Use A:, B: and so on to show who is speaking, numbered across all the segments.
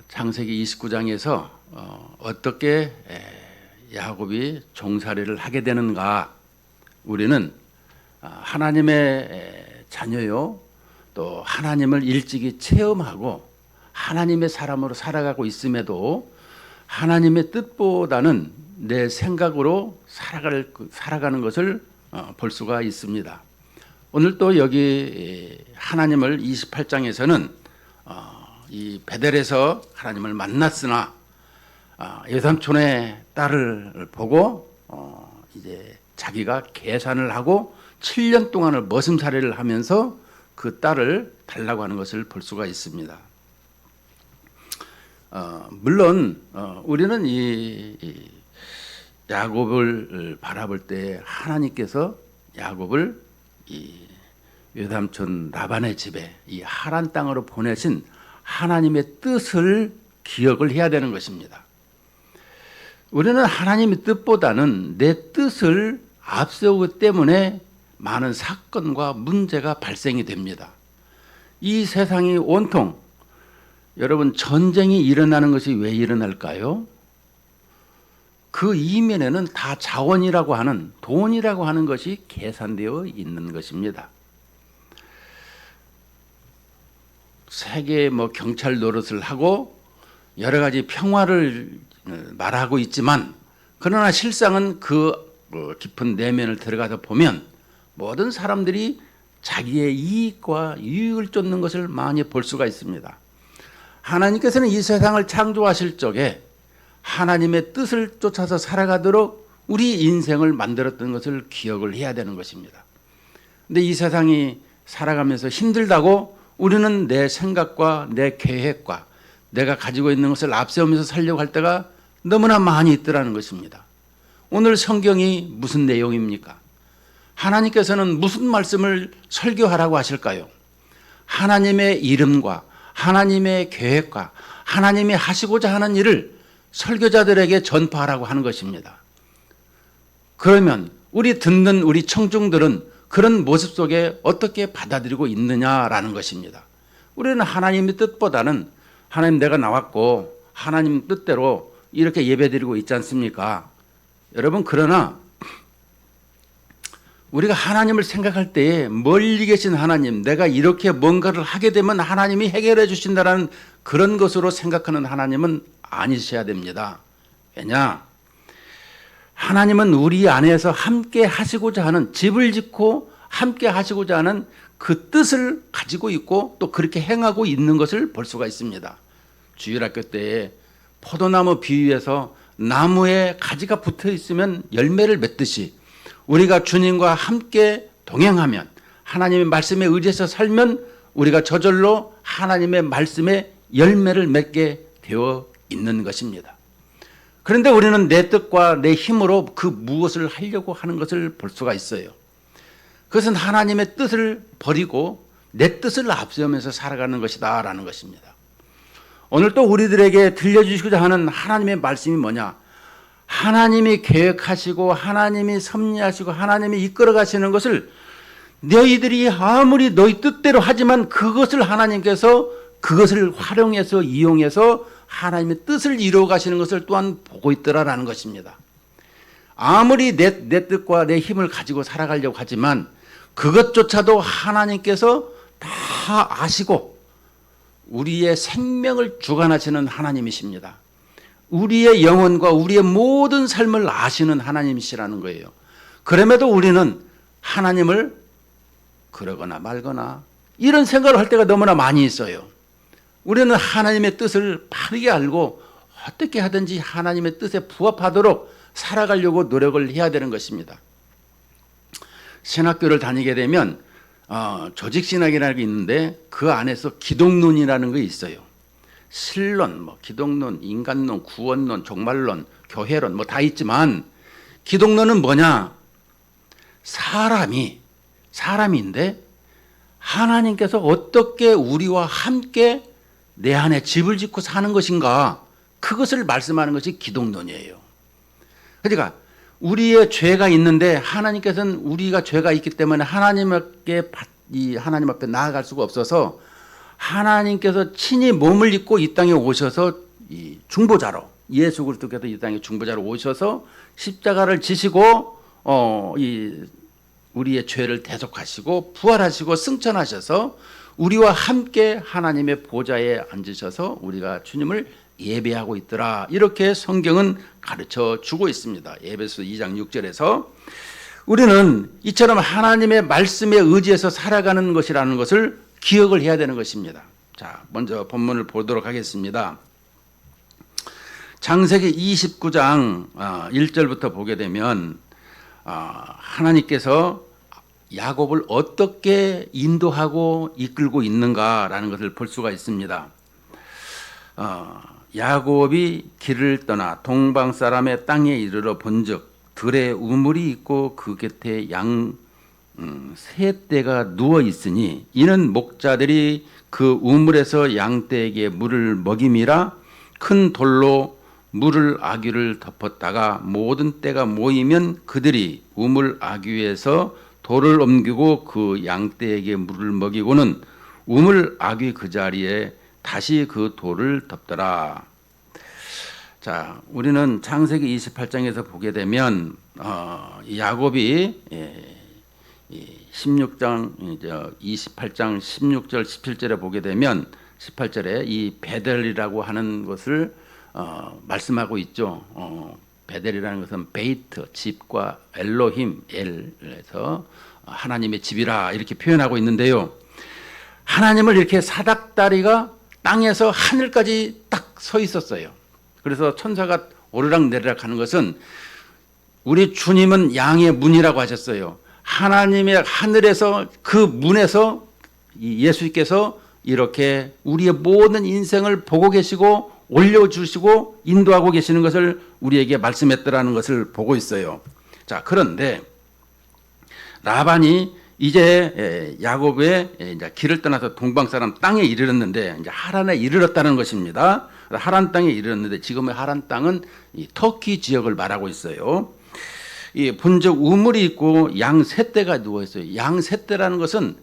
A: 창세기 29장에서 어떻게 야곱이 종살이를 하게 되는가. 우리는 하나님의 자녀요, 또 하나님을 일찍이 체험하고 하나님의 사람으로 살아가고 있음에도 하나님의 뜻보다는 내 생각으로 살아가는 것을 볼 수가 있습니다. 오늘 또 여기 하나님을 28장에서는 이 베델에서 하나님을 만났으나 외삼촌의 딸을 보고 이제 자기가 계산을 하고 7년 동안을 머슴살이를 하면서 그 딸을 달라고 하는 것을 볼 수가 있습니다. 물론 우리는 이 야곱을 바라볼 때 하나님께서 야곱을 이 외삼촌 라반의 집에 이 하란 땅으로 보내신 하나님의 뜻을 기억을 해야 되는 것입니다. 우리는 하나님의 뜻보다는 내 뜻을 앞세우기 때문에 많은 사건과 문제가 발생이 됩니다. 이 세상이 온통 여러분 전쟁이 일어나는 것이 왜 일어날까요? 그 이면에는 다 자원이라고 하는 돈이라고 하는 것이 계산되어 있는 것입니다. 세계 경찰 노릇을 하고 여러 가지 평화를 말하고 있지만 그러나 실상은 그 깊은 내면을 들어가서 보면 모든 사람들이 자기의 이익과 유익을 쫓는 것을 많이 볼 수가 있습니다. 하나님께서는 이 세상을 창조하실 적에 하나님의 뜻을 쫓아서 살아가도록 우리 인생을 만들었던 것을 기억을 해야 되는 것입니다. 근데 이 세상이 살아가면서 힘들다고 우리는 내 생각과 내 계획과 내가 가지고 있는 것을 앞세우면서 살려고 할 때가 너무나 많이 있더라는 것입니다. 오늘 성경이 무슨 내용입니까? 하나님께서는 무슨 말씀을 설교하라고 하실까요? 하나님의 이름과 하나님의 계획과 하나님이 하시고자 하는 일을 설교자들에게 전파하라고 하는 것입니다. 그러면 우리 듣는 우리 청중들은 그런 모습 속에 어떻게 받아들이고 있느냐라는 것입니다. 우리는 하나님의 뜻보다는 하나님 내가 나왔고 하나님 뜻대로 이렇게 예배드리고 있지 않습니까? 여러분, 그러나 우리가 하나님을 생각할 때에 멀리 계신 하나님, 내가 이렇게 뭔가를 하게 되면 하나님이 해결해 주신다는 그런 것으로 생각하는 하나님은 아니셔야 됩니다. 왜냐? 하나님은 우리 안에서 함께 하시고자 하는, 집을 짓고 함께 하시고자 하는 그 뜻을 가지고 있고 또 그렇게 행하고 있는 것을 볼 수가 있습니다. 주일학교 때에 포도나무 비유에서 나무에 가지가 붙어 있으면 열매를 맺듯이 우리가 주님과 함께 동행하면 하나님의 말씀에 의지해서 살면 우리가 저절로 하나님의 말씀에 열매를 맺게 되어 있는 것입니다. 그런데 우리는 내 뜻과 내 힘으로 그 무엇을 하려고 하는 것을 볼 수가 있어요. 그것은 하나님의 뜻을 버리고 내 뜻을 앞세우면서 살아가는 것이다 라는 것입니다. 오늘 또 우리들에게 들려주시고자 하는 하나님의 말씀이 뭐냐? 하나님이 계획하시고 하나님이 섭리하시고 하나님이 이끌어 가시는 것을 너희들이 아무리 너희 뜻대로 하지만 그것을 하나님께서 그것을 활용해서 이용해서 하나님의 뜻을 이루어 가시는 것을 또한 보고 있더라라는 것입니다. 아무리 내 뜻과 내 힘을 가지고 살아가려고 하지만 그것조차도 하나님께서 다 아시고 우리의 생명을 주관하시는 하나님이십니다. 우리의 영혼과 우리의 모든 삶을 아시는 하나님이시라는 거예요. 그럼에도 우리는 하나님을 그러거나 말거나 이런 생각을 할 때가 너무나 많이 있어요. 우리는 하나님의 뜻을 바르게 알고 어떻게 하든지 하나님의 뜻에 부합하도록 살아가려고 노력을 해야 되는 것입니다. 신학교를 다니게 되면 조직신학이라는 게 있는데 그 안에서 기독론이라는 게 있어요. 신론, 기독론, 인간론, 구원론, 종말론, 교회론 다 있지만 기독론은 뭐냐? 사람인데 하나님께서 어떻게 우리와 함께 내 안에 집을 짓고 사는 것인가? 그것을 말씀하는 것이 기독론이에요. 그러니까 우리의 죄가 있는데 하나님께서는 우리가 죄가 있기 때문에 하나님 앞에 나아갈 수가 없어서 하나님께서 친히 몸을 입고 이 땅에 오셔서 이 중보자로 예수 그리스도께서 이 땅에 중보자로 오셔서 십자가를 지시고 이 우리의 죄를 대속하시고 부활하시고 승천하셔서 우리와 함께 하나님의 보좌에 앉으셔서 우리가 주님을 예배하고 있더라. 이렇게 성경은 가르쳐 주고 있습니다. 에베소 2장 6절에서 우리는 이처럼 하나님의 말씀에 의지해서 살아가는 것이라는 것을 기억을 해야 되는 것입니다. 자, 먼저 본문을 보도록 하겠습니다. 창세기 29장 1절부터 보게 되면 하나님께서 야곱을 어떻게 인도하고 이끌고 있는가라는 것을 볼 수가 있습니다. 야곱이 길을 떠나 동방 사람의 땅에 이르러 본즉 들에 우물이 있고 그 곁에 양 세 떼가 누워 있으니 이는 목자들이 그 우물에서 양떼에게 물을 먹임이라 큰 돌로 물을 아귀를 덮었다가 모든 떼가 모이면 그들이 우물 아귀에서 돌을 옮기고 그 양떼에게 물을 먹이고는 우물 아귀 그 자리에 다시 그 돌을 덮더라. 자, 우리는 창세기 28장에서 보게 되면 야곱이 16장 28장 16절 17절에 보게 되면 18절에 이 베델이라고 하는 것을 말씀하고 있죠. 베델이라는 것은 베이트 집과 엘로힘 엘에서 하나님의 집이라 이렇게 표현하고 있는데요. 하나님을 이렇게 사닥다리가 땅에서 하늘까지 딱 서 있었어요. 그래서 천사가 오르락내리락 하는 것은 우리 주님은 양의 문이라고 하셨어요. 하나님의 하늘에서 그 문에서 예수께서 이렇게 우리의 모든 인생을 보고 계시고 올려주시고 인도하고 계시는 것을 우리에게 말씀했더라는 것을 보고 있어요. 자, 그런데 라반이 이제 야곱의 이제 길을 떠나서 동방 사람 땅에 이르렀는데 이제 하란에 이르렀다는 것입니다. 하란 땅에 이르렀는데 지금의 하란 땅은 이 터키 지역을 말하고 있어요. 이 본적 우물이 있고 양 세 떼가 누워 있어요. 양 세 떼라는 것은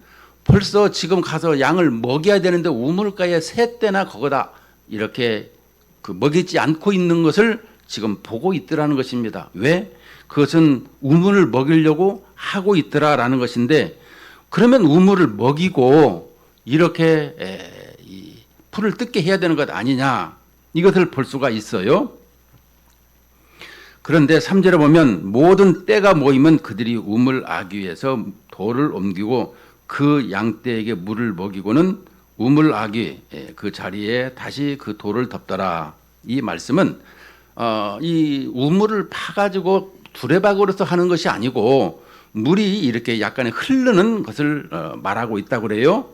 A: 벌써 지금 가서 양을 먹여야 되는데 우물가에 세 떼나 거기다 이렇게 먹이지 않고 있는 것을 지금 보고 있더라는 것입니다. 왜? 그것은 우물을 먹이려고 하고 있더라라는 것인데 그러면 우물을 먹이고 이렇게 이 풀을 뜯게 해야 되는 것 아니냐 이것을 볼 수가 있어요. 그런데 3절에 보면 모든 떼가 모이면 그들이 우물 아귀에서 돌을 옮기고 그 양떼에게 물을 먹이고는 우물 아귀 그 자리에 다시 그 돌을 덮더라. 이 말씀은 이 우물을 파가지고 두레박으로서 하는 것이 아니고 물이 이렇게 약간의 흐르는 것을 말하고 있다고 그래요.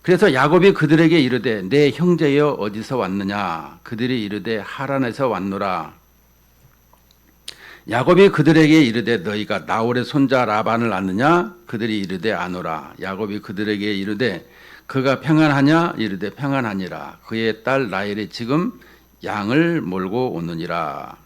A: 그래서 야곱이 그들에게 이르되 내 형제여 어디서 왔느냐 그들이 이르되 하란에서 왔노라. 야곱이 그들에게 이르되 너희가 나홀의 손자 라반을 아느냐 그들이 이르되 아노라. 야곱이 그들에게 이르되 그가 평안하냐 이르되 평안하니라. 그의 딸 라헬이 지금 양을 몰고 오느니라.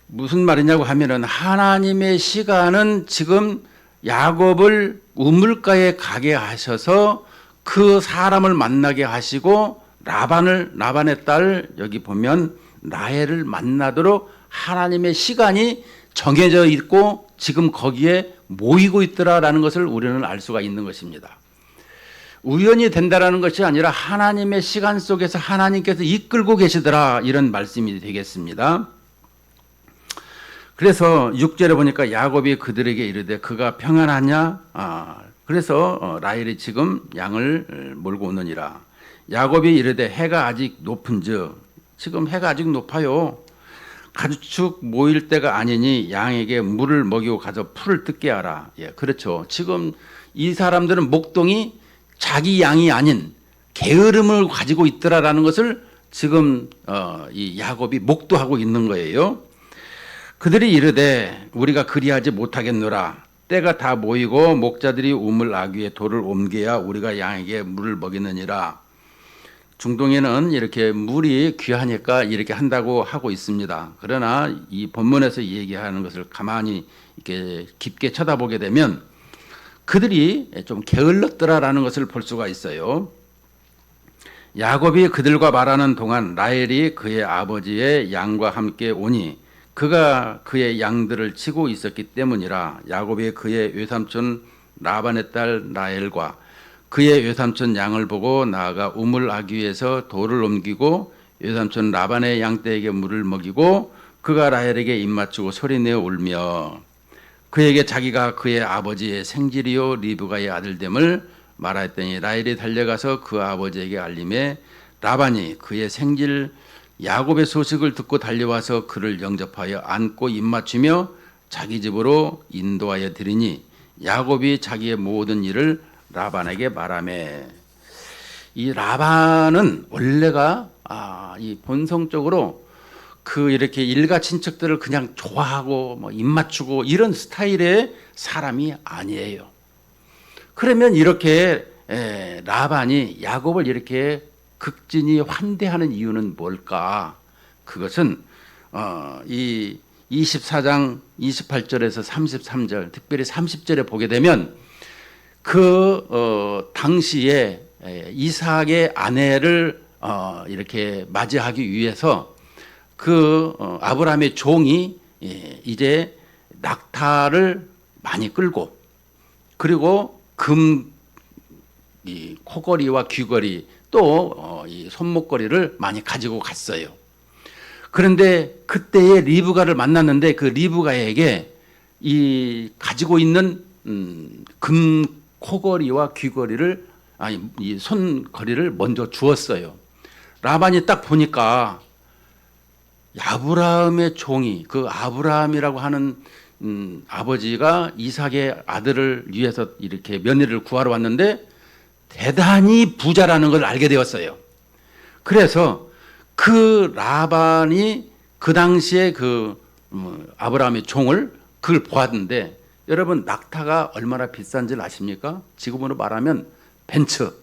A: 무슨 말이냐고 하면은 하나님의 시간은 지금 야곱을 우물가에 가게 하셔서 그 사람을 만나게 하시고 라반의 딸 여기 보면 라헬을 만나도록 하나님의 시간이 정해져 있고 지금 거기에 모이고 있더라라는 것을 우리는 알 수가 있는 것입니다. 우연히 된다라는 것이 아니라 하나님의 시간 속에서 하나님께서 이끌고 계시더라 이런 말씀이 되겠습니다. 그래서 6절에 보니까 야곱이 그들에게 이르되 그가 평안하냐 그래서 라헬이 지금 양을 몰고 오느니라. 야곱이 이르되 해가 아직 높은즉 지금 해가 아직 높아요. 가축 모일 때가 아니니 양에게 물을 먹이고 가서 풀을 뜯게 하라. 예, 그렇죠. 지금 이 사람들은 목동이 자기 양이 아닌 게으름을 가지고 있더라라는 것을 지금 이 야곱이 목도하고 있는 거예요. 그들이 이르되 우리가 그리하지 못하겠노라. 때가 다 모이고 목자들이 우물 아귀에 돌을 옮겨야 우리가 양에게 물을 먹이느니라. 중동에는 이렇게 물이 귀하니까 이렇게 한다고 하고 있습니다. 그러나 이 본문에서 얘기하는 것을 가만히 이렇게 깊게 쳐다보게 되면 그들이 좀 게을렀더라라는 것을 볼 수가 있어요. 야곱이 그들과 말하는 동안 라헬이 그의 아버지의 양과 함께 오니 그가 그의 양들을 치고 있었기 때문이라. 야곱이 그의 외삼촌 라반의 딸 라헬과 그의 외삼촌 양을 보고 나아가 우물하기 위해서 돌을 옮기고 외삼촌 라반의 양떼에게 물을 먹이고 그가 라헬에게 입맞추고 소리내어 울며 그에게 자기가 그의 아버지의 생질이요 리브가의 아들됨을 말하였더니 라헬이 달려가서 그 아버지에게 알림해 라반이 그의 생질 야곱의 소식을 듣고 달려와서 그를 영접하여 안고 입맞추며 자기 집으로 인도하여 드리니 야곱이 자기의 모든 일을 라반에게 말하매. 이 라반은 원래가 이 본성적으로 그 이렇게 일가 친척들을 그냥 좋아하고 뭐 입맞추고 이런 스타일의 사람이 아니에요. 그러면 이렇게 라반이 야곱을 이렇게 극진히 환대하는 이유는 뭘까? 그것은 이 24장 28절에서 33절, 특별히 30절에 보게 되면 그 당시에 이삭의 아내를 이렇게 맞이하기 위해서 그 아브라함의 종이 이제 낙타를 많이 끌고 그리고 이 코걸이와 귀걸이 또 이 손목걸이를 많이 가지고 갔어요. 그런데 그때에 리브가를 만났는데 그 리브가에게 이 가지고 있는 금 코걸이와 귀걸이를 이 손걸이를 먼저 주었어요. 라반이 딱 보니까 아브라함의 종이 그 아브라함이라고 하는 아버지가 이삭의 아들을 위해서 이렇게 며느리를 구하러 왔는데 대단히 부자라는 걸 알게 되었어요. 그래서 그 라반이 그 당시에 그 아브라함의 종을 그걸 보았는데 여러분 낙타가 얼마나 비싼지 아십니까? 지금으로 말하면 벤츠가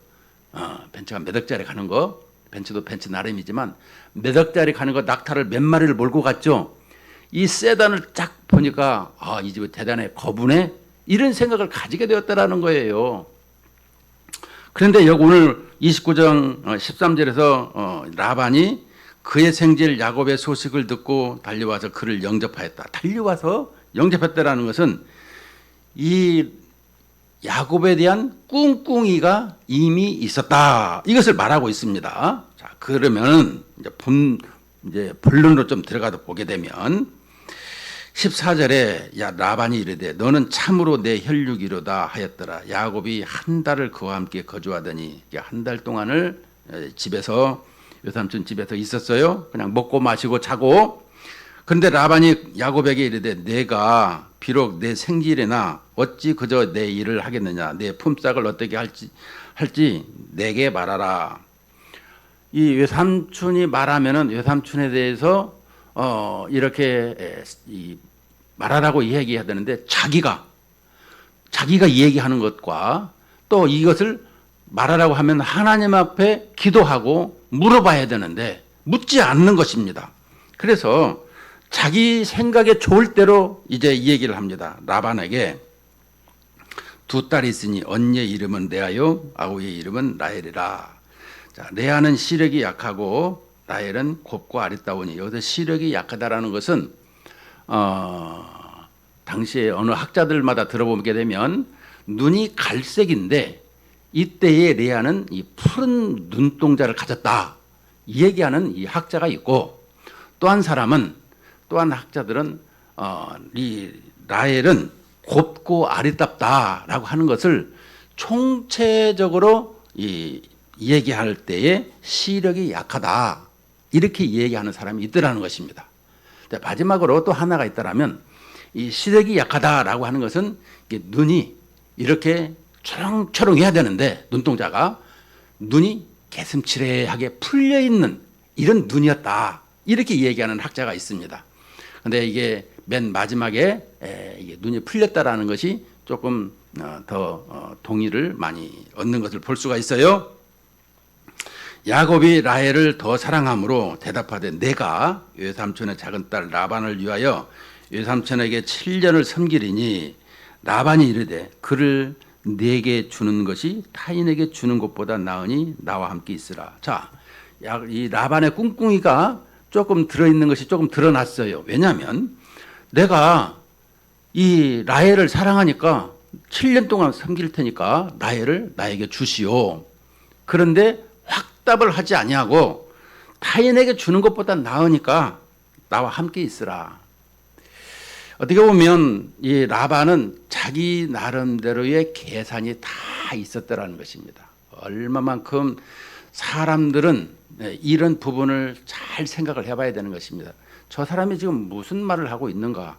A: 몇 억짜리 가는 거, 벤츠도 벤츠 나름이지만 몇 억짜리 가는 거 낙타를 몇 마리를 몰고 갔죠. 이 세단을 쫙 보니까 이 집은 대단해 거부네 이런 생각을 가지게 되었다라는 거예요. 그런데 여기 오늘 29장 13절에서 라반이 그의 생질 야곱의 소식을 듣고 달려와서 그를 영접하였다. 달려와서 영접했다라는 것은 이 야곱에 대한 꿍꿍이가 이미 있었다. 이것을 말하고 있습니다. 자, 그러면 이제 본론으로 좀 들어가서 보게 되면 14절에 라반이 이르되 너는 참으로 내 혈육이로다 하였더라. 야곱이 한 달을 그와 함께 거주하더니 한 달 동안을 집에서 외삼촌 집에서 있었어요. 그냥 먹고 마시고 자고. 그런데 라반이 야곱에게 이르되 내가 비록 내 생질이나 어찌 그저 내 일을 하겠느냐. 내 품삯을 어떻게 할지 내게 말하라. 이 외삼촌이 말하면은 외삼촌에 대해서 이렇게 말하라고 이야기해야 되는데 자기가 얘기하는 것과 또 이것을 말하라고 하면 하나님 앞에 기도하고 물어봐야 되는데 묻지 않는 것입니다. 그래서 자기 생각에 좋을 대로 이제 이 얘기를 합니다. 라반에게 두 딸이 있으니 언니의 이름은 레아요 아우의 이름은 라헬이라. 자, 레아는 시력이 약하고 라헬은 곱고 아리따우니 여기서 시력이 약하다라는 것은 당시에 어느 학자들마다 들어보게 되면 눈이 갈색인데 이때의 레아는 이 푸른 눈동자를 가졌다 이 얘기하는 이 학자가 있고 또 한 학자들은 이 라헬은 곱고 아리답다라고 하는 것을 총체적으로 얘기할 때에 시력이 약하다 이렇게 얘기하는 사람이 있더라는 것입니다. 마지막으로 또 하나가 있다라면 이 시력이 약하다라고 하는 것은 눈이 이렇게 초롱초롱해야 되는데 눈동자가 눈이 개슴츠레하게 풀려 있는 이런 눈이었다 이렇게 얘기하는 학자가 있습니다. 그런데 이게 맨 마지막에 이게 눈이 풀렸다라는 것이 조금 더 동의를 많이 얻는 것을 볼 수가 있어요. 야곱이 라헬을 더 사랑함으로 대답하되 내가 외삼촌의 작은 딸 라반을 위하여 외삼촌에게 7년을 섬기리니 라반이 이르되 그를 내게 주는 것이 타인에게 주는 것보다 나으니 나와 함께 있으라. 자, 이 라반의 꿍꿍이가 조금 들어있는 것이 조금 드러났어요. 왜냐하면 내가 이 라헬을 사랑하니까 7년 동안 섬길 테니까 라헬을 나에게 주시오. 그런데 확답을 하지 아니하고 타인에게 주는 것보다 나으니까 나와 함께 있으라. 어떻게 보면 이 라반은 자기 나름대로의 계산이 다 있었더라는 것입니다. 얼마만큼 사람들은 이런 부분을 잘 생각을 해봐야 되는 것입니다. 저 사람이 지금 무슨 말을 하고 있는가?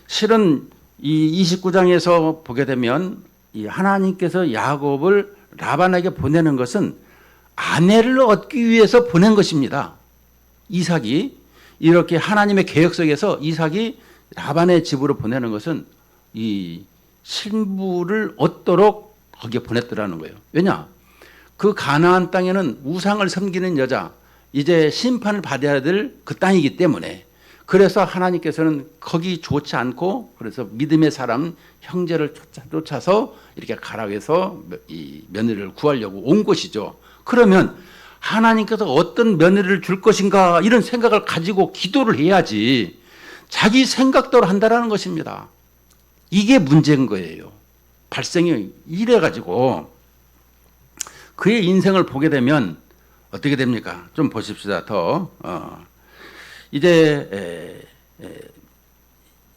A: 실은 이 29장에서 보게 되면 이 하나님께서 야곱을 라반에게 보내는 것은 아내를 얻기 위해서 보낸 것입니다. 이삭이 이렇게 하나님의 계획 속에서 이삭이 라반의 집으로 보내는 것은 이 신부를 얻도록 거기에 보냈더라는 거예요. 왜냐? 그 가나안 땅에는 우상을 섬기는 여자, 이제 심판을 받아야 될 그 땅이기 때문에, 그래서 하나님께서는 거기 좋지 않고 그래서 믿음의 사람 형제를 쫓아서 이렇게 가라고 해서 이 며느리를 구하려고 온 것이죠. 그러면 하나님께서 어떤 며느리를 줄 것인가 이런 생각을 가지고 기도를 해야지 자기 생각대로 한다라는 것입니다. 이게 문제인 거예요. 발생이 이래가지고 그의 인생을 보게 되면 어떻게 됩니까? 좀 보십시다. 이제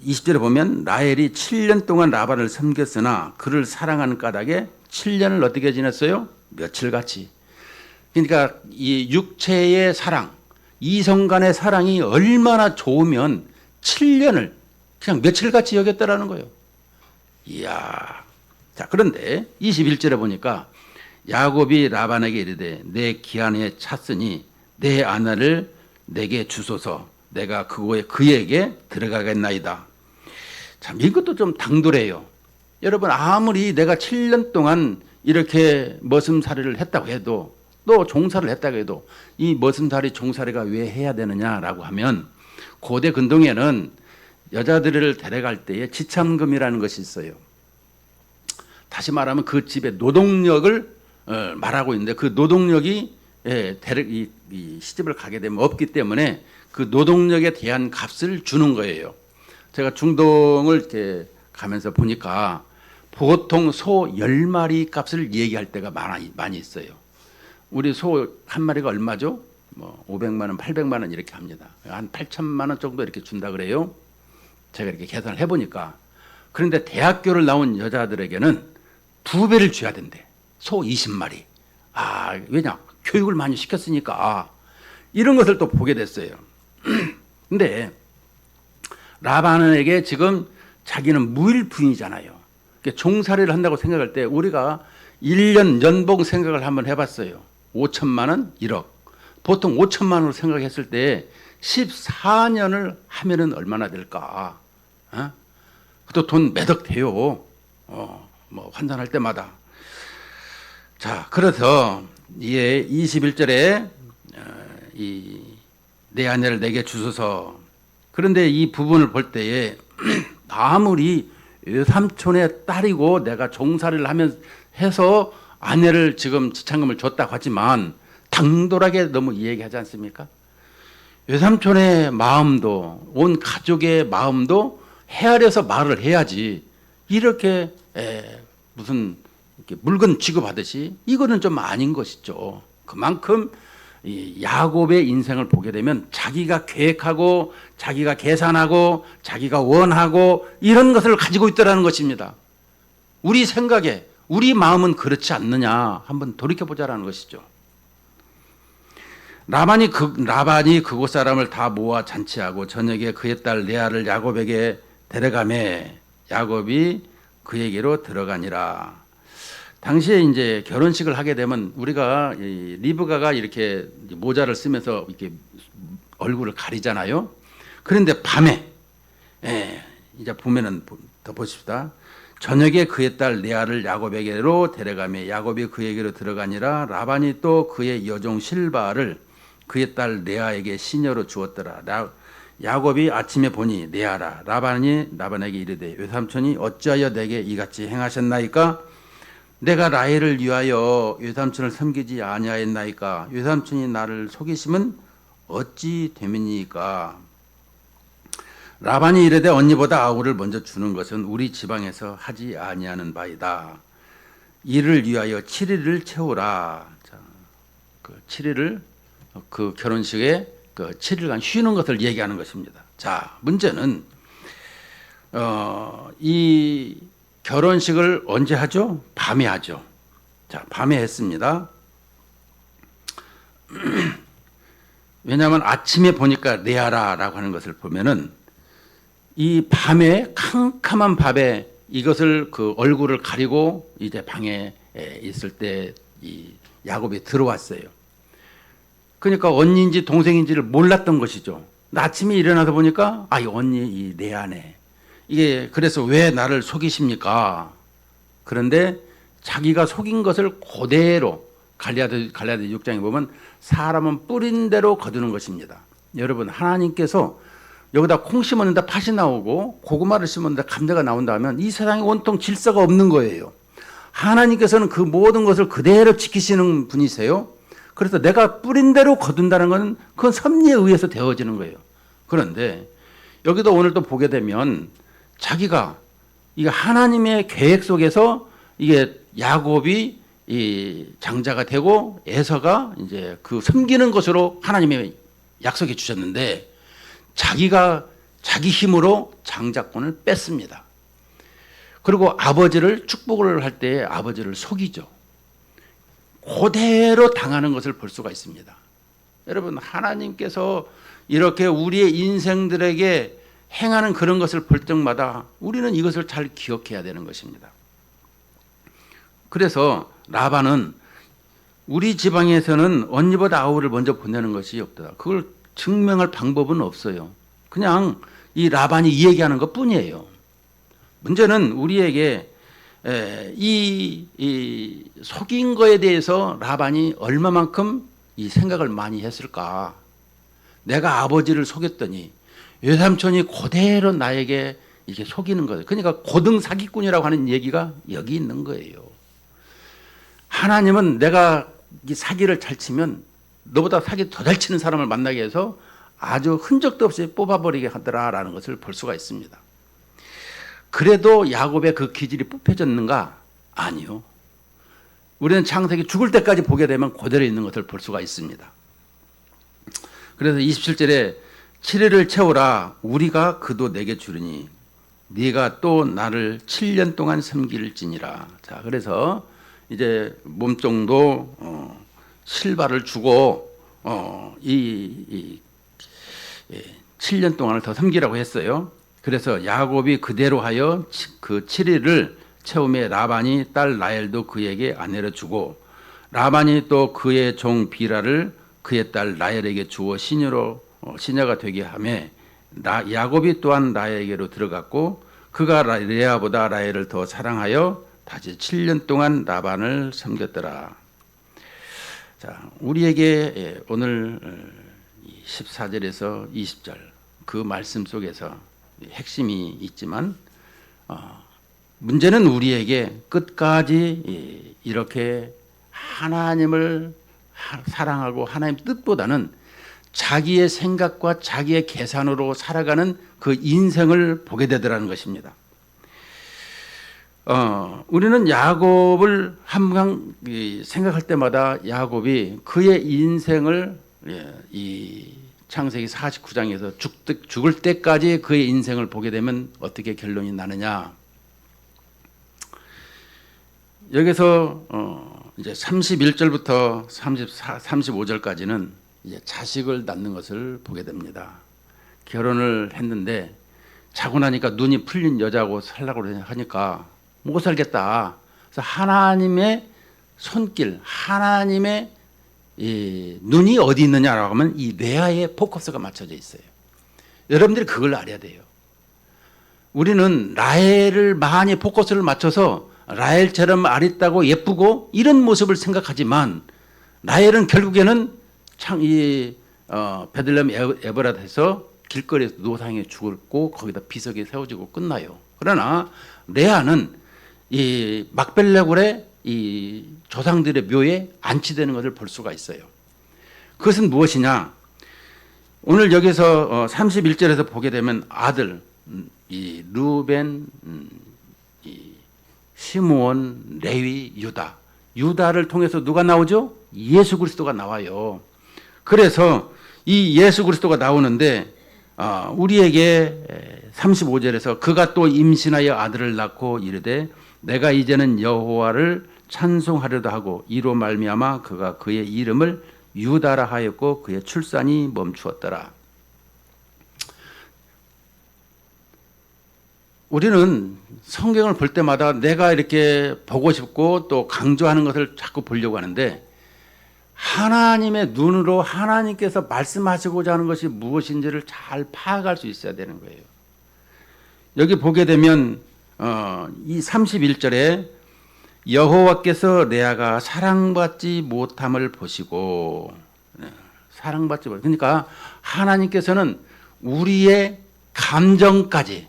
A: 20절에 보면 라헬이 7년 동안 라반을 섬겼으나 그를 사랑하는 까닭에 7년을 어떻게 지냈어요? 며칠같이. 그러니까 이 육체의 사랑, 이성 간의 사랑이 얼마나 좋으면 7년을 그냥 며칠같이 여겼다라는 거예요. 이야. 자, 그런데 21절에 보니까 야곱이 라반에게 이르되 내 기한에 찼으니 내 아내를 내게 주소서 내가 그에게 들어가겠나이다. 참 이것도 좀 당돌해요. 여러분 아무리 내가 7년 동안 이렇게 머슴살이를 했다고 해도 또 종살이를 했다고 해도 이 머슴살이 종살이가 왜 해야 되느냐라고 하면 고대 근동에는 여자들을 데려갈 때에 지참금이라는 것이 있어요. 다시 말하면 그 집의 노동력을 말하고 있는데 그 노동력이 이 시집을 가게 되면 없기 때문에 그 노동력에 대한 값을 주는 거예요. 제가 중동을 이렇게 가면서 보니까 보통 소 10마리 값을 얘기할 때가 많이 있어요. 우리 소 한 마리가 얼마죠? 뭐 500만 원, 800만 원 이렇게 합니다. 한 8천만 원 정도 이렇게 준다 그래요. 제가 이렇게 계산을 해보니까. 그런데 대학교를 나온 여자들에게는 2배를 줘야 된대. 소 20마리. 아, 왜냐? 교육을 많이 시켰으니까. 이런 것을 또 보게 됐어요. 근데 라반에게 지금 자기는 무일푼이잖아요. 종살이를 한다고 생각할 때 우리가 1년 연봉 생각을 한번 해봤어요. 5천만 원, 1억. 보통 5천만 원으로 생각했을 때 14년을 하면은 얼마나 될까? 또 돈 매덕 돼요. 뭐 환산할 때마다. 자, 그래서 이에 21절에 내 아내를 내게 주소서. 그런데 이 부분을 볼 때에 아무리 외삼촌의 딸이고 내가 종살이를 하면 해서 아내를 지금 지참금을 줬다고 하지만 당돌하게 너무 이야기하지 않습니까? 외삼촌의 마음도 온 가족의 마음도 헤아려서 말을 해야지 이렇게 무슨 이렇게 물건 취급하듯이 이거는 좀 아닌 것이죠. 그만큼 이 야곱의 인생을 보게 되면 자기가 계획하고 자기가 계산하고 자기가 원하고 이런 것을 가지고 있다는 것입니다. 우리 생각에 우리 마음은 그렇지 않느냐 한번 돌이켜보자라는 것이죠. 라반이 그곳 사람을 다 모아 잔치하고 저녁에 그의 딸 레아를 야곱에게 데려가매 야곱이 그에게로 들어가니라. 당시에 이제 결혼식을 하게 되면 우리가 리브가가 이렇게 모자를 쓰면서 이렇게 얼굴을 가리잖아요. 그런데 밤에 이제 보면은 더 보십시다. 저녁에 그의 딸 레아를 야곱에게로 데려가며 야곱이 그에게로 들어가니라. 라반이 또 그의 여종 실바를 그의 딸 레아에게 시녀로 주었더라. 야곱이 아침에 보니 레아라. 라반이 라반에게 이르되 외삼촌이 어찌하여 내게 이같이 행하셨나이까? 내가 라헬을 위하여 외삼촌을 섬기지 아니하였나이까? 외삼촌이 나를 속이시면 어찌 됨이니까? 라반이 이르되 언니보다 아우를 먼저 주는 것은 우리 지방에서 하지 아니하는 바이다. 이를 위하여 7일을 채우라. 자, 그 7일을 그 결혼식에 그 7일간 쉬는 것을 얘기하는 것입니다. 자, 문제는 이 결혼식을 언제 하죠? 밤에 하죠. 자, 밤에 했습니다. 왜냐하면 아침에 보니까 레아라라고 하는 것을 보면은 이 밤에 캄캄한 밤에 이것을 그 얼굴을 가리고 이제 방에 있을 때 이 야곱이 들어왔어요. 그러니까 언니인지 동생인지를 몰랐던 것이죠. 아침에 일어나서 보니까 이 언니 이 레아네. 이게 그래서 왜 나를 속이십니까? 그런데 자기가 속인 것을 그대로 갈라디 6장에 보면 사람은 뿌린 대로 거두는 것입니다. 여러분, 하나님께서 여기다 콩 심었는데 팥이 나오고 고구마를 심었는데 감자가 나온다면 이 세상에 온통 질서가 없는 거예요. 하나님께서는 그 모든 것을 그대로 지키시는 분이세요. 그래서 내가 뿌린 대로 거둔다는 것은 그건 섭리에 의해서 되어지는 거예요. 그런데 여기도 오늘 또 보게 되면 자기가 이게 하나님의 계획 속에서 이게 야곱이 이 장자가 되고 에서가 이제 그 섬기는 것으로 하나님의 약속해 주셨는데 자기가 자기 힘으로 장자권을 뺐습니다. 그리고 아버지를 축복을 할 때 아버지를 속이죠. 그대로 당하는 것을 볼 수가 있습니다. 여러분, 하나님께서 이렇게 우리의 인생들에게 행하는 그런 것을 볼 때마다 우리는 이것을 잘 기억해야 되는 것입니다. 그래서 라반은 우리 지방에서는 언니보다 아우를 먼저 보내는 것이 없다. 그걸 증명할 방법은 없어요. 그냥 이 라반이 이 얘기하는 것 뿐이에요. 문제는 우리에게 이 속인 거에 대해서 라반이 얼마만큼 이 생각을 많이 했을까. 내가 아버지를 속였더니 외삼촌이 그대로 나에게 이게 속이는 거예요. 그러니까 고등 사기꾼이라고 하는 얘기가 여기 있는 거예요. 하나님은 내가 이 사기를 잘 치면 너보다 사기 더 잘 치는 사람을 만나게 해서 아주 흔적도 없이 뽑아버리게 하더라라는 것을 볼 수가 있습니다. 그래도 야곱의 그 기질이 뽑혀졌는가? 아니요. 우리는 창세기 죽을 때까지 보게 되면 그대로 있는 것을 볼 수가 있습니다. 그래서 27절에 7일을 채우라. 우리가 그도 내게 주리니 네가 또 나를 7년 동안 섬길지니라. 자, 그래서 이제 몸종도 실바를 주고 7년 동안을 더 섬기라고 했어요. 그래서 야곱이 그대로 하여 그 7일을 채움에 라반이 딸 라헬도 그에게 아내로 주고 라반이 또 그의 종 비라를 그의 딸 라헬에게 주어 시녀가 되게 하매 야곱이 또한 라헬에게로 들어갔고 그가 레아보다 라헬을 더 사랑하여 다시 7년 동안 라반을 섬겼더라. 자, 우리에게 오늘 14절에서 20절 그 말씀 속에서 핵심이 있지만 문제는 우리에게 끝까지 이렇게 하나님을 사랑하고 하나님 뜻보다는 자기의 생각과 자기의 계산으로 살아가는 그 인생을 보게 되더라는 것입니다. 우리는 야곱을 항상 생각할 때마다 야곱이 그의 인생을 이 창세기 49장에서 죽을 때까지 그의 인생을 보게 되면 어떻게 결론이 나느냐. 여기서 이제 31절부터 35절까지는 이제 자식을 낳는 것을 보게 됩니다. 결혼을 했는데 자고 나니까 눈이 풀린 여자하고 살라고 하니까 못 살겠다. 그래서 하나님의 손길, 하나님의 이 눈이 어디 있느냐라고 하면 이 레아의 포커스가 맞춰져 있어요. 여러분들이 그걸 알아야 돼요. 우리는 라헬을 많이 포커스를 맞춰서 라헬처럼 아리따고 예쁘고 이런 모습을 생각하지만 라헬은 결국에는 베들레헴 에브라다에서 길거리에서 노상에 죽었고 거기다 비석이 세워지고 끝나요. 그러나 레아는 이 막벨레굴의 이 조상들의 묘에 안치되는 것을 볼 수가 있어요. 그것은 무엇이냐? 오늘 여기서 31절에서 보게 되면 아들 이 루벤, 이 시므온, 레위, 유다. 유다를 통해서 누가 나오죠? 예수 그리스도가 나와요. 그래서 이 예수 그리스도가 나오는데 우리에게 35절에서 그가 또 임신하여 아들을 낳고 이르되 내가 이제는 여호와를 찬송하려도 하고 이로 말미암아 그가 그의 이름을 유다라 하였고 그의 출산이 멈추었더라. 우리는 성경을 볼 때마다 내가 이렇게 보고 싶고 또 강조하는 것을 자꾸 보려고 하는데 하나님의 눈으로 하나님께서 말씀하시고자 하는 것이 무엇인지를 잘 파악할 수 있어야 되는 거예요. 여기 보게 되면 이 31절에 여호와께서 레아가 사랑받지 못함을 보시고 사랑받지 못. 그러니까 하나님께서는 우리의 감정까지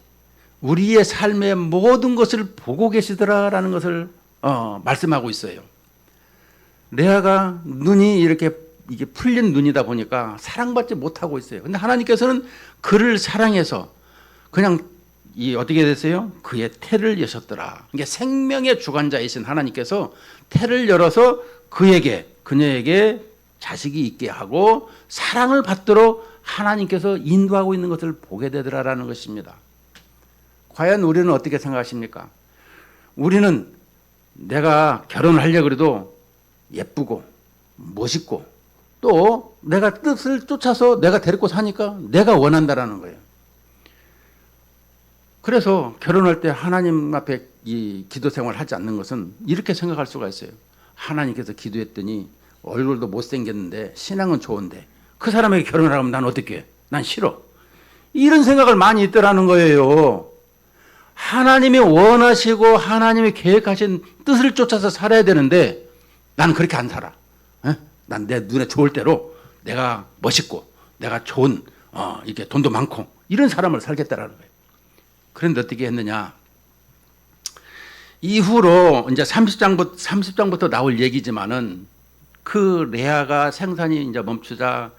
A: 우리의 삶의 모든 것을 보고 계시더라라는 것을 말씀하고 있어요. 레아가 눈이 이렇게 이게 풀린 눈이다 보니까 사랑받지 못하고 있어요. 근데 하나님께서는 그를 사랑해서 그냥 어떻게 됐어요? 그의 태를 여셨더라. 그러니까 생명의 주관자이신 하나님께서 태를 열어서 그녀에게 자식이 있게 하고 사랑을 받도록 하나님께서 인도하고 있는 것을 보게 되더라라는 것입니다. 과연 우리는 어떻게 생각하십니까? 우리는 내가 결혼을 하려고 그래도 예쁘고 멋있고 또 내가 뜻을 쫓아서 내가 데리고 사니까 내가 원한다라는 거예요. 그래서 결혼할 때 하나님 앞에 이 기도 생활을 하지 않는 것은 이렇게 생각할 수가 있어요. 하나님께서 기도했더니 얼굴도 못생겼는데 신앙은 좋은데 그 사람에게 결혼을 하면 난 어떻게 해? 난 싫어. 이런 생각을 많이 있더라는 거예요. 하나님이 원하시고 하나님이 계획하신 뜻을 쫓아서 살아야 되는데 나는 그렇게 안 살아. 난 내 눈에 좋을 대로 내가 멋있고 내가 좋은 이렇게 돈도 많고 이런 사람을 살겠다라는 거예요. 그런데 어떻게 했느냐? 이후로 이제 30장부터 나올 얘기지만은 그 레아가 생산이 이제 멈추자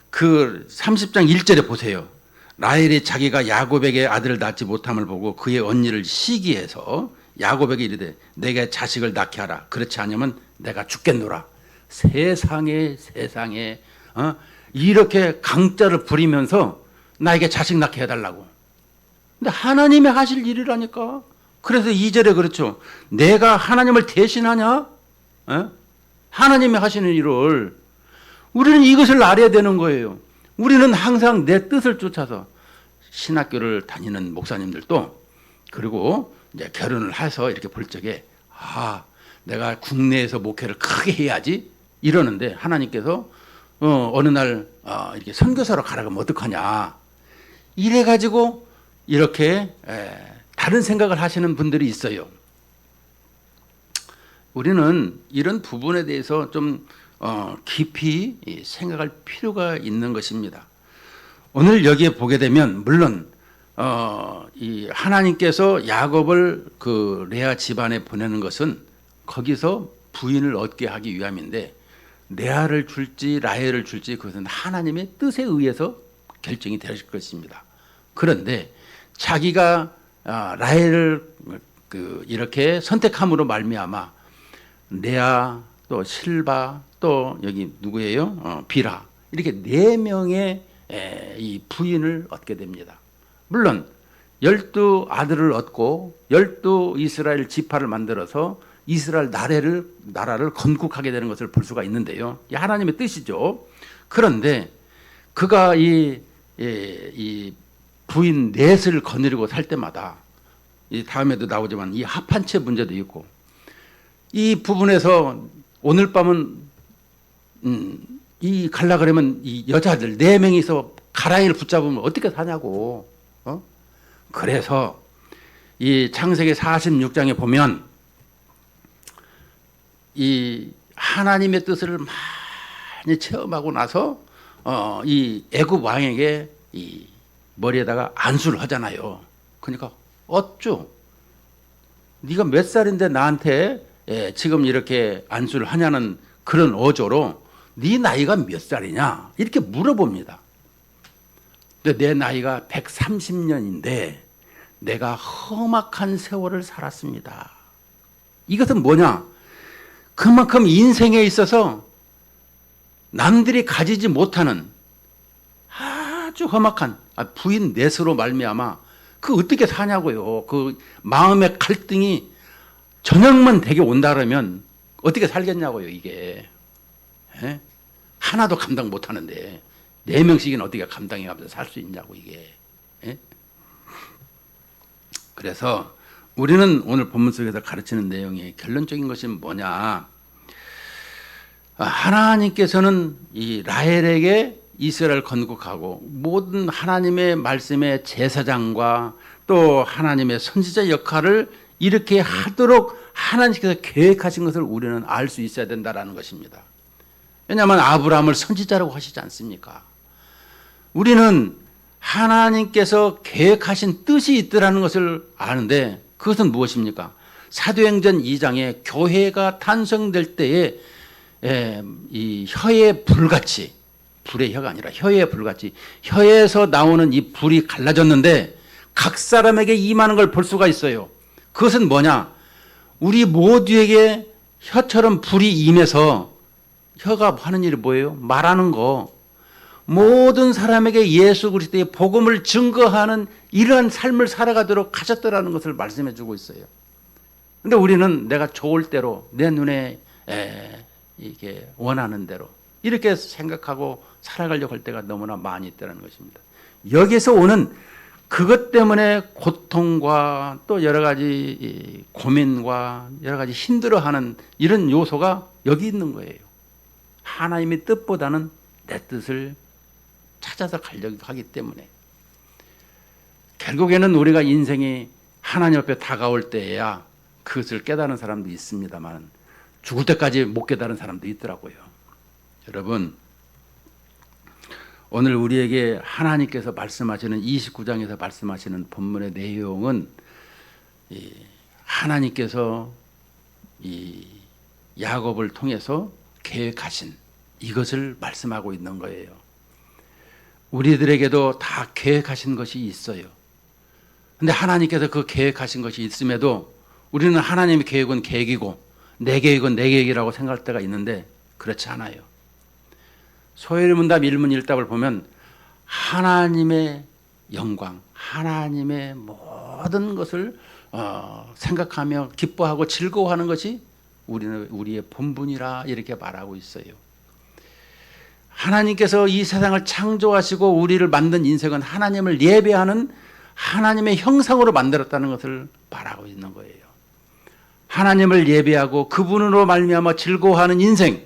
A: 그 30장 1절에 보세요. 라헬이 자기가 야곱에게 아들을 낳지 못함을 보고 그의 언니를 시기해서 야곱에게 이르되 내게 자식을 낳게 하라. 그렇지 않으면 내가 죽겠노라. 세상에 이렇게 강짜를 부리면서 나에게 자식 낳게 해달라고. 근데 하나님이 하실 일이라니까. 그래서 2절에 그렇죠. 내가 하나님을 대신하냐? 하나님이 하시는 일을 우리는 이것을 알아야 되는 거예요. 우리는 항상 내 뜻을 쫓아서 신학교를 다니는 목사님들도 그리고 이제 결혼을 해서 이렇게 볼 적에 내가 국내에서 목회를 크게 해야지 이러는데 하나님께서 어느 날 이렇게 선교사로 가라고 하면 어떡하냐 이래가지고 이렇게 다른 생각을 하시는 분들이 있어요. 우리는 이런 부분에 대해서 좀 깊이 생각할 필요가 있는 것입니다. 오늘 여기에 보게 되면 물론 이 하나님께서 야곱을 그 레아 집안에 보내는 것은 거기서 부인을 얻게 하기 위함인데 레아를 줄지 라헬을 줄지 그것은 하나님의 뜻에 의해서 결정이 될 것입니다. 그런데 자기가 라헬을 이렇게 선택함으로 말미암아 레아 또 실바 또 여기 누구예요? 비라 이렇게 4명의 이 부인을 얻게 됩니다. 물론 12 아들을 얻고 12 이스라엘 지파를 만들어서 이스라엘 나라를 건국하게 되는 것을 볼 수가 있는데요. 이 하나님의 뜻이죠. 그런데 그가 이 부인 넷을 거느리고 살 때마다 이 다음에도 나오지만 이 합한채 문제도 있고 이 부분에서 오늘 밤은 이 갈라 그러면 이 여자들 4명이서 가라인을 붙잡으면 어떻게 사냐고. 그래서 이 창세기 46장에 보면 이 하나님의 뜻을 많이 체험하고 나서 이 애굽 왕에게 이 머리에다가 안수를 하잖아요. 그러니까 어쭈 네가 몇 살인데 나한테 지금 이렇게 안수를 하냐는 그런 어조로 네 나이가 몇 살이냐 이렇게 물어봅니다. 근데 내 나이가 130년인데 내가 험악한 세월을 살았습니다. 이것은 뭐냐? 그만큼 인생에 있어서 남들이 가지지 못하는 아주 험악한 부인 넷으로 말미암아 그 어떻게 사냐고요. 그 마음의 갈등이 저녁만 되게 온다 그러면 어떻게 살겠냐고요. 이게 하나도 감당 못하는데 4명씩은 어떻게 감당해가면서 살 수 있냐고 이게. 그래서 우리는 오늘 본문 속에서 가르치는 내용의 결론적인 것이 뭐냐? 하나님께서는 이 라헬에게 이스라엘을 건국하고 모든 하나님의 말씀의 제사장과 또 하나님의 선지자 역할을 이렇게 하도록 하나님께서 계획하신 것을 우리는 알 수 있어야 된다는 것입니다. 왜냐하면 아브라함을 선지자라고 하시지 않습니까? 우리는 하나님께서 계획하신 뜻이 있더라는 것을 아는데 그것은 무엇입니까? 사도행전 2장에 교회가 탄생될 때에 이 혀의 불같이, 불의 혀가 아니라 혀의 불같이 혀에서 나오는 이 불이 갈라졌는데 각 사람에게 임하는 걸 볼 수가 있어요. 그것은 뭐냐? 우리 모두에게 혀처럼 불이 임해서 혀가 하는 일이 뭐예요? 말하는 거. 모든 사람에게 예수 그리스도의 복음을 증거하는 이러한 삶을 살아가도록 하셨더라는 것을 말씀해 주고 있어요. 그런데 우리는 내가 좋을 대로 내 눈에 이게 원하는 대로 이렇게 생각하고 살아가려고 할 때가 너무나 많이 있다는 것입니다. 여기서 오는 그것 때문에 고통과 또 여러 가지 고민과 여러 가지 힘들어하는 이런 요소가 여기 있는 거예요. 하나님의 뜻보다는 내 뜻을 찾아서 가려고 하기 때문에 결국에는 우리가 인생이 하나님 앞에 다가올 때에야 그것을 깨달은 사람도 있습니다만 죽을 때까지 못 깨달은 사람도 있더라고요. 여러분, 오늘 우리에게 하나님께서 말씀하시는 29장에서 말씀하시는 본문의 내용은 하나님께서 이 야곱을 통해서 계획하신 이것을 말씀하고 있는 거예요. 우리들에게도 다 계획하신 것이 있어요. 근데 하나님께서 그 계획하신 것이 있음에도 우리는 하나님의 계획은 계획이고 내 계획은 내 계획이라고 생각할 때가 있는데 그렇지 않아요. 소일문답 일문일답을 보면 하나님의 영광, 하나님의 모든 것을 생각하며 기뻐하고 즐거워하는 것이 우리의 본분이라 이렇게 말하고 있어요. 하나님께서 이 세상을 창조하시고 우리를 만든 인생은 하나님을 예배하는 하나님의 형상으로 만들었다는 것을 말하고 있는 거예요. 하나님을 예배하고 그분으로 말미암아 즐거워하는 인생.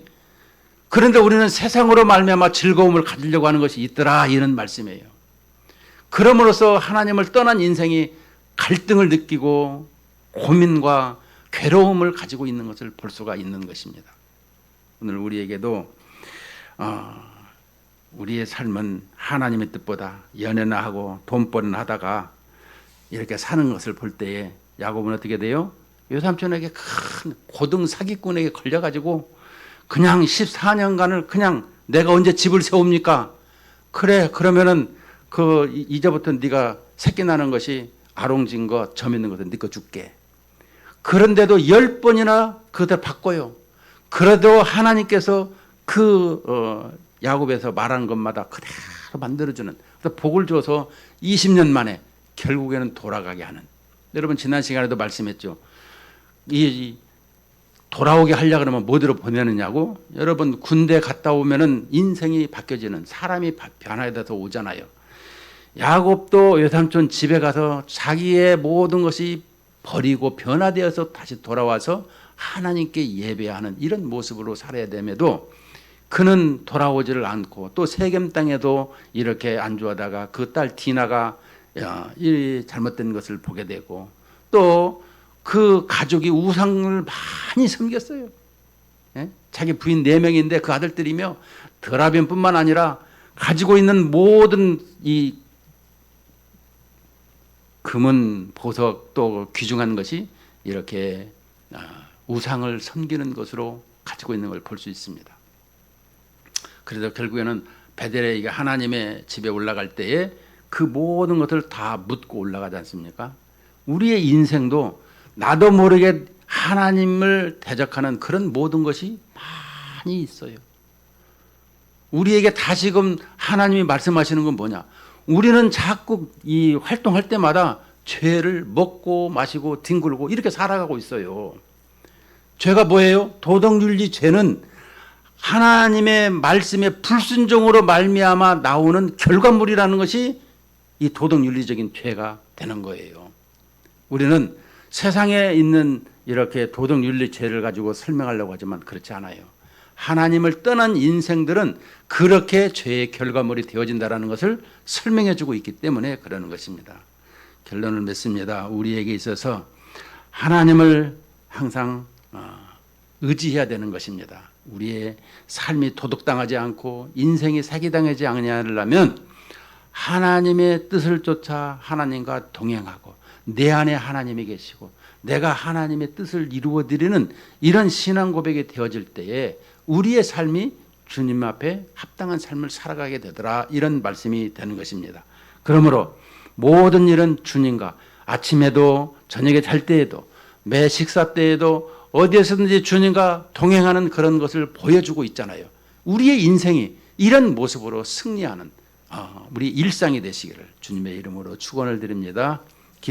A: 그런데 우리는 세상으로 말미암아 즐거움을 가지려고 하는 것이 있더라 이런 말씀이에요. 그럼으로써 하나님을 떠난 인생이 갈등을 느끼고 고민과 괴로움을 가지고 있는 것을 볼 수가 있는 것입니다. 오늘 우리에게도 우리의 삶은 하나님의 뜻보다 연애나 하고 돈벌이나 하다가 이렇게 사는 것을 볼 때에 야곱은 어떻게 돼요? 외삼촌에게 큰 고등 사기꾼에게 걸려가지고 그냥 14년간을 그냥 내가 언제 집을 세웁니까? 그래 그러면은 이제부터 네가 새끼 나는 것이 아롱진 거 점 있는 것은 네 거 줄게. 그런데도 10번이나 그들 바꿔요. 그래도 하나님께서 야곱에서 말하는 것마다 그대로 만들어주는 그래서 복을 줘서 20년 만에 결국에는 돌아가게 하는. 여러분 지난 시간에도 말씀했죠. 돌아오게 하려고 그러면 뭐대로 보내느냐고. 여러분 군대 갔다 오면은 인생이 바뀌어지는 사람이 변화돼서 오잖아요. 야곱도 외삼촌 집에 가서 자기의 모든 것이 버리고 변화되어서 다시 돌아와서 하나님께 예배하는 이런 모습으로 살아야 됨에도 그는 돌아오지를 않고 또 세겜 땅에도 이렇게 안주하다가 그 딸 디나가 이 잘못된 것을 보게 되고 또 그 가족이 우상을 많이 섬겼어요. 자기 부인 4명인데 그 아들들이며 드라변뿐만 아니라 가지고 있는 모든 이 금은 보석 또 귀중한 것이 이렇게 우상을 섬기는 것으로 가지고 있는 걸 볼 수 있습니다. 그래서 결국에는 베델레헴이 하나님의 집에 올라갈 때에 그 모든 것을 다 묻고 올라가지 않습니까? 우리의 인생도 나도 모르게 하나님을 대적하는 그런 모든 것이 많이 있어요. 우리에게 다시금 하나님이 말씀하시는 건 뭐냐? 우리는 자꾸 이 활동할 때마다 죄를 먹고 마시고 뒹굴고 이렇게 살아가고 있어요. 죄가 뭐예요? 도덕윤리 죄는 하나님의 말씀에 불순종으로 말미암아 나오는 결과물이라는 것이 이 도덕윤리적인 죄가 되는 거예요. 우리는 세상에 있는 이렇게 도덕윤리 죄를 가지고 설명하려고 하지만 그렇지 않아요. 하나님을 떠난 인생들은 그렇게 죄의 결과물이 되어진다는 것을 설명해 주고 있기 때문에 그러는 것입니다. 결론을 맺습니다. 우리에게 있어서 하나님을 항상 의지해야 되는 것입니다. 우리의 삶이 도둑당하지 않고 인생이 사기당하지 않으려면 하나님의 뜻을 쫓아 하나님과 동행하고 내 안에 하나님이 계시고 내가 하나님의 뜻을 이루어드리는 이런 신앙 고백이 되어질 때에 우리의 삶이 주님 앞에 합당한 삶을 살아가게 되더라, 이런 말씀이 되는 것입니다. 그러므로 모든 일은 주님과 아침에도 저녁에 잘 때에도 매 식사 때에도 어디에서든지 주님과 동행하는 그런 것을 보여주고 있잖아요. 우리의 인생이 이런 모습으로 승리하는 우리 일상이 되시기를 주님의 이름으로 축원을 드립니다.